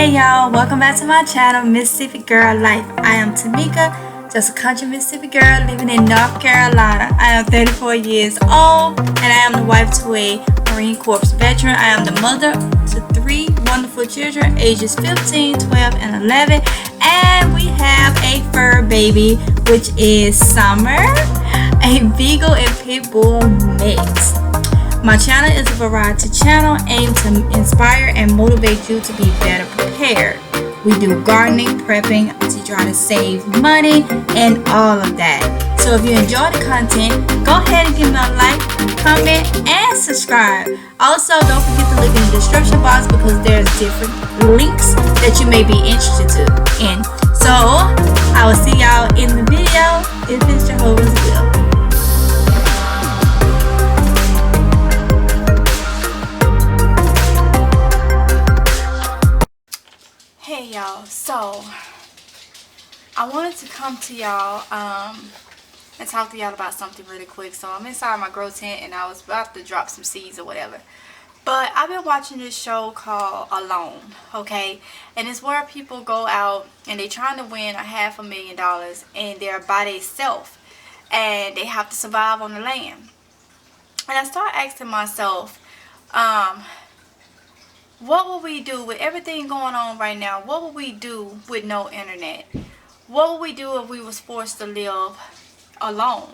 Hey y'all, welcome back to my channel, Mississippi Girl Life. I am Tamika, just a country Mississippi girl living in North Carolina. I am 34 years old and I am the wife to a Marine Corps veteran. I am the mother to 3 wonderful children, ages 15, 12, and 11. And we have a fur baby, which is Summer, a Beagle and Pit Bull mix. My channel is a variety channel aimed to inspire and motivate you to be better prepared. We do gardening, prepping, teach you how to save money, and all of that. So if you enjoy the content, go ahead and give me a like, comment, and subscribe. Also, don't forget to look in the description box because there's different links that you may be interested in. So I will see y'all in the video if it's Jehovah's will. Hey y'all, so I wanted to come to y'all and talk to y'all about something really quick. So I'm inside my grow tent and I was about to drop some seeds or whatever, but I've been watching this show called Alone, okay? And it's where people go out and they're trying to win $500,000 and they're by themselves and they have to survive on the land. And I started asking myself, what would we do with everything going on right now? What would we do with no internet? What would we do if we was forced to live alone?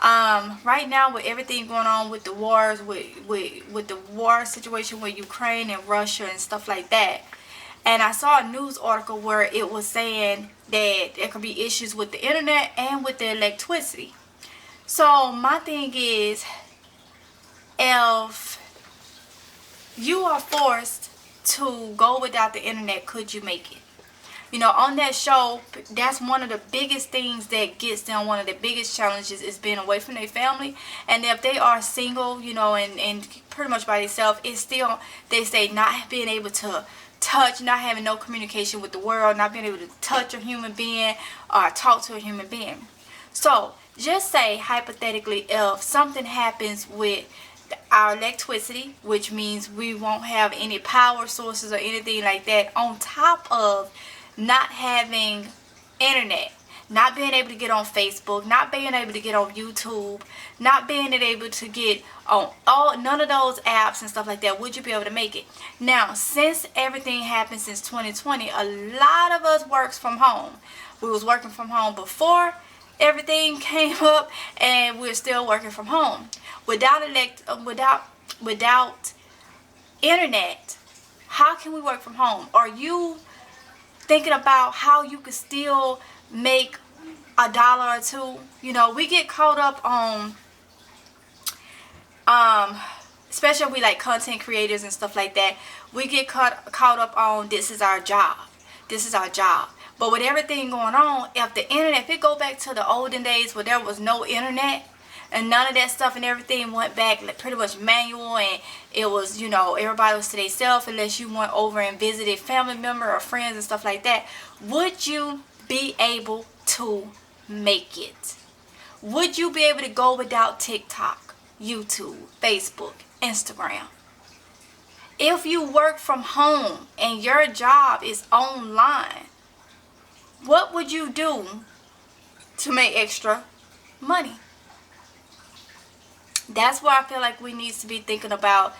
Right now with everything going on with the wars, with the war situation with Ukraine and Russia and stuff like that. And I saw a news article where it was saying that there could be issues with the internet and with the electricity. So my thing is, if you are forced to go without the internet, could you make it? You know, on that show, that's one of the biggest things that gets them. One of the biggest challenges is being away from their family. And if they are single, you know, and pretty much by themselves, it's still, they say, not being able to touch, not having no communication with the world, not being able to touch a human being or talk to a human being. So just say, hypothetically, if something happens with our electricity, which means we won't have any power sources or anything like that, on top of not having internet, not being able to get on Facebook, not being able to get on YouTube, not being able to get on none of those apps and stuff like that, would you be able to make it? Now, since everything happened since 2020, a lot of us works from home. We was working from home before everything came up, and we're still working from home. Without internet, how can we work from home? Are you thinking about how you could still make $1 or $2? You know, we get caught up on, especially if we like content creators and stuff like that, we get caught up on this is our job. This is our job. But with everything going on, if the internet, if it go back to the olden days where there was no internet and none of that stuff and everything went back like pretty much manual, and it was, you know, everybody was to themselves unless you went over and visited family member or friends and stuff like that, would you be able to make it? Would you be able to go without TikTok, YouTube, Facebook, Instagram? If you work from home and your job is online, what would you do to make extra money? That's where I feel like we need to be thinking about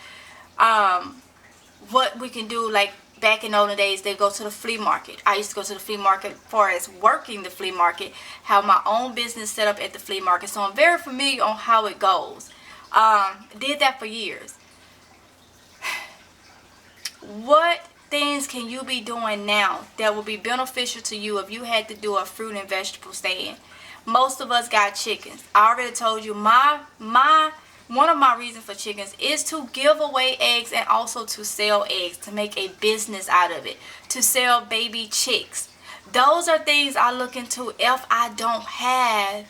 what we can do. Like back in olden days, they go to the flea market. I used to go to the flea market as far as working the flea market, have my own business set up at the flea market. So I'm very familiar on how it goes. Did that for years. What things can you be doing now that will be beneficial to you if you had to do a fruit and vegetable stand? Most of us got chickens. I already told you one of my reasons for chickens is to give away eggs and also to sell eggs, to make a business out of it, to sell baby chicks. Those are things I look into if I don't have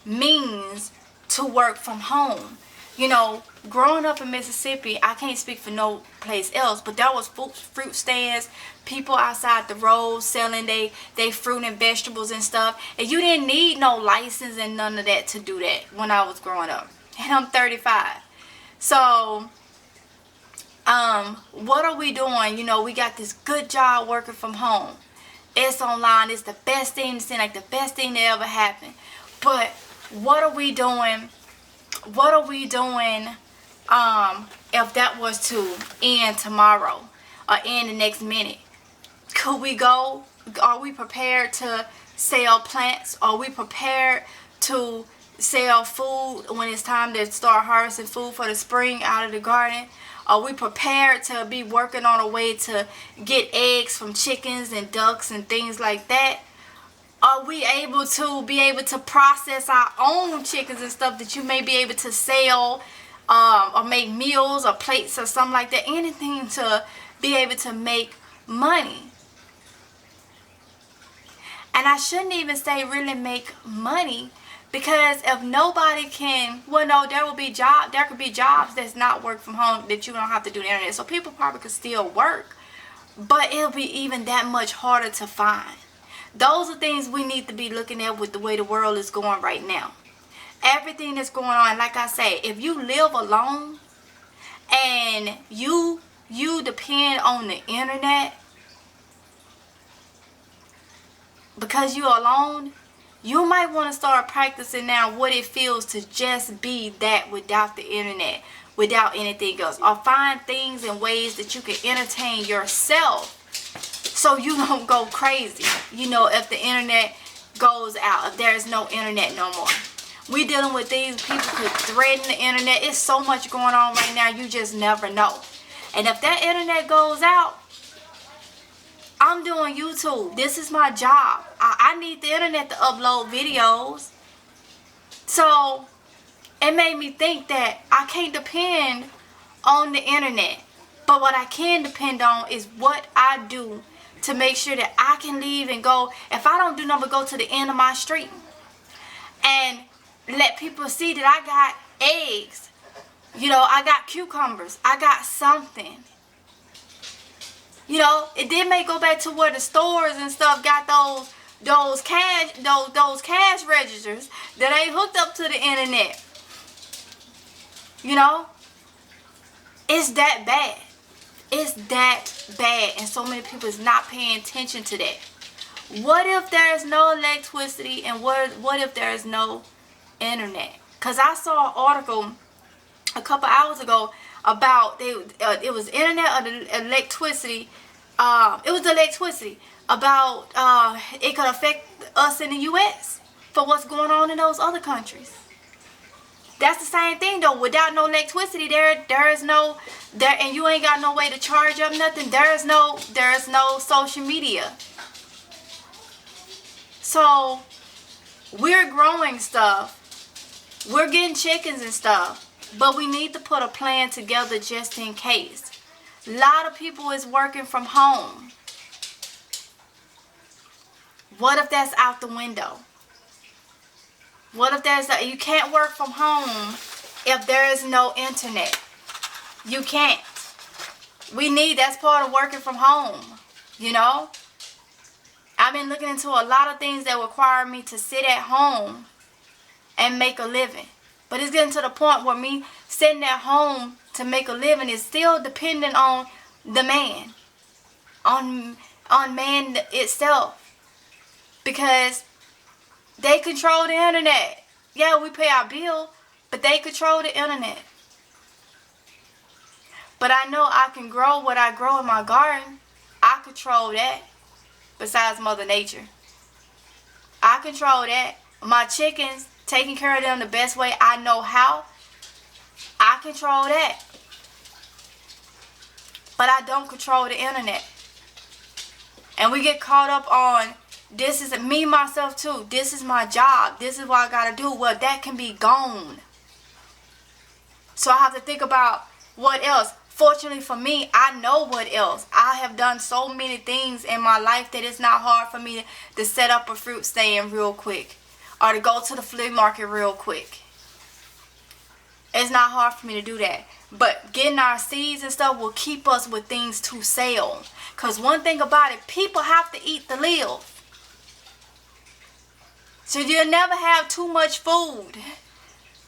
means to work from home. You know, growing up in Mississippi, I can't speak for no place else, but there was fruit stands, people outside the road selling they fruit and vegetables and stuff, and you didn't need no license and none of that to do that when I was growing up. And I'm 35. So What are we doing? You know, we got this good job working from home. It's online. It's the best thing. It seems like the best thing that ever happened. But what are we doing? What are we doing if that was to end tomorrow or end the next minute? Could we go? Are we prepared to sell plants? Are we prepared to sell food when it's time to start harvesting food for the spring out of the garden? Are we prepared to be working on a way to get eggs from chickens and ducks and things like that? Are we able to process our own chickens and stuff that you may be able to sell or make meals or plates or something like that? Anything to be able to make money. And I shouldn't even say really make money, because if nobody can, well, no, there could be jobs that's not work from home that you don't have to do the internet. So people probably could still work, but it'll be even that much harder to find. Those are things we need to be looking at with the way the world is going right now. Everything that's going on, like I say, if you live alone and you depend on the internet because you're alone, you might want to start practicing now what it feels to just be that without the internet, without anything else. Or find things and ways that you can entertain yourself so you don't go crazy, you know, if the internet goes out, if there's no internet no more. We dealing with these people could threaten the internet. It's so much going on right now, you just never know. And if that internet goes out, I'm doing YouTube. This is my job. I need the internet to upload videos. So it made me think that I can't depend on the internet. But what I can depend on is what I do to make sure that I can leave and go. If I don't do nothing but go to the end of my street and let people see that I got eggs, you know, I got cucumbers, I got something. You know, it then may go back to where the stores and stuff got those cash registers that ain't hooked up to the internet. You know, it's that bad. It's that bad, and so many people is not paying attention to that. What if there is no electricity, and what if there is no internet? Because I saw an article a couple hours ago about it was internet or the electricity. It was the electricity about it could affect us in the U.S. for what's going on in those other countries. That's the same thing though. Without no electricity, there is no and you ain't got no way to charge up nothing. There is no social media. So we're growing stuff. We're getting chickens and stuff. But we need to put a plan together just in case. A lot of people is working from home. What if that's out the window? What if you can't work from home if there is no internet? You can't. That's part of working from home, you know? I've been looking into a lot of things that require me to sit at home and make a living. But it's getting to the point where me sitting at home to make a living is still dependent on the man. On man itself. Because they control the internet. Yeah, we pay our bill, but they control the internet. But I know I can grow what I grow in my garden. I control that. Besides Mother Nature. I control that. My chickens, taking care of them the best way I know how. I control that. But I don't control the internet. And we get caught up on, this is me, myself too. This is my job. This is what I gotta do. Well, that can be gone. So I have to think about what else. Fortunately for me, I know what else. I have done so many things in my life that it's not hard for me to set up a fruit stand real quick. Or to go to the flea market real quick. It's not hard for me to do that. But getting our seeds and stuff will keep us with things to sell. Because one thing about it, people have to eat to live. So you'll never have too much food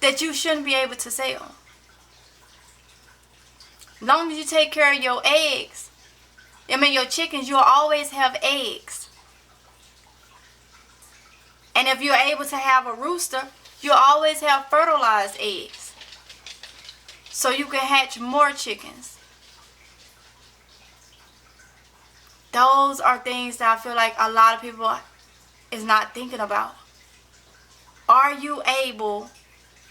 that you shouldn't be able to sell. As long as you take care of your eggs, your chickens, you'll always have eggs. And if you're able to have a rooster, you'll always have fertilized eggs. So you can hatch more chickens. Those are things that I feel like a lot of people is not thinking about. Are you able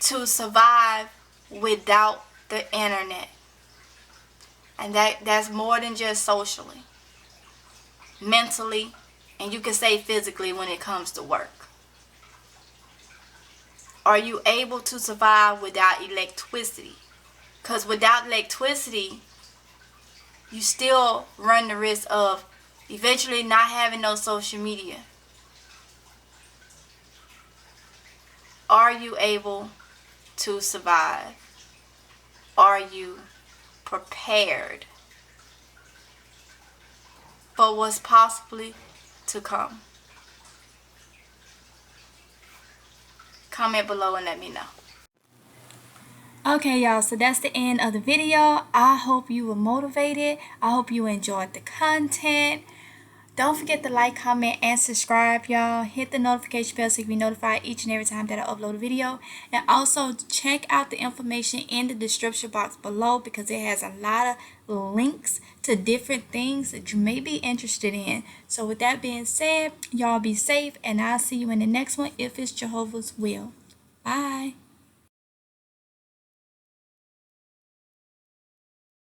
to survive without the internet? And that's more than just socially, mentally, and you can say physically when it comes to work. Are you able to survive without electricity? Because without electricity, you still run the risk of eventually not having no social media. Are you able to survive? Are you prepared for what's possibly to come? Comment below and let me know. Okay, y'all, so that's the end of the video. I hope you were motivated. I hope you enjoyed the content. Don't forget to like, comment, and subscribe, y'all. Hit the notification bell so you can be notified each and every time that I upload a video. And also check out the information in the description box below because it has a lot of links to different things that you may be interested in. So with that being said, y'all be safe, and I'll see you in the next one if it's Jehovah's will. Bye.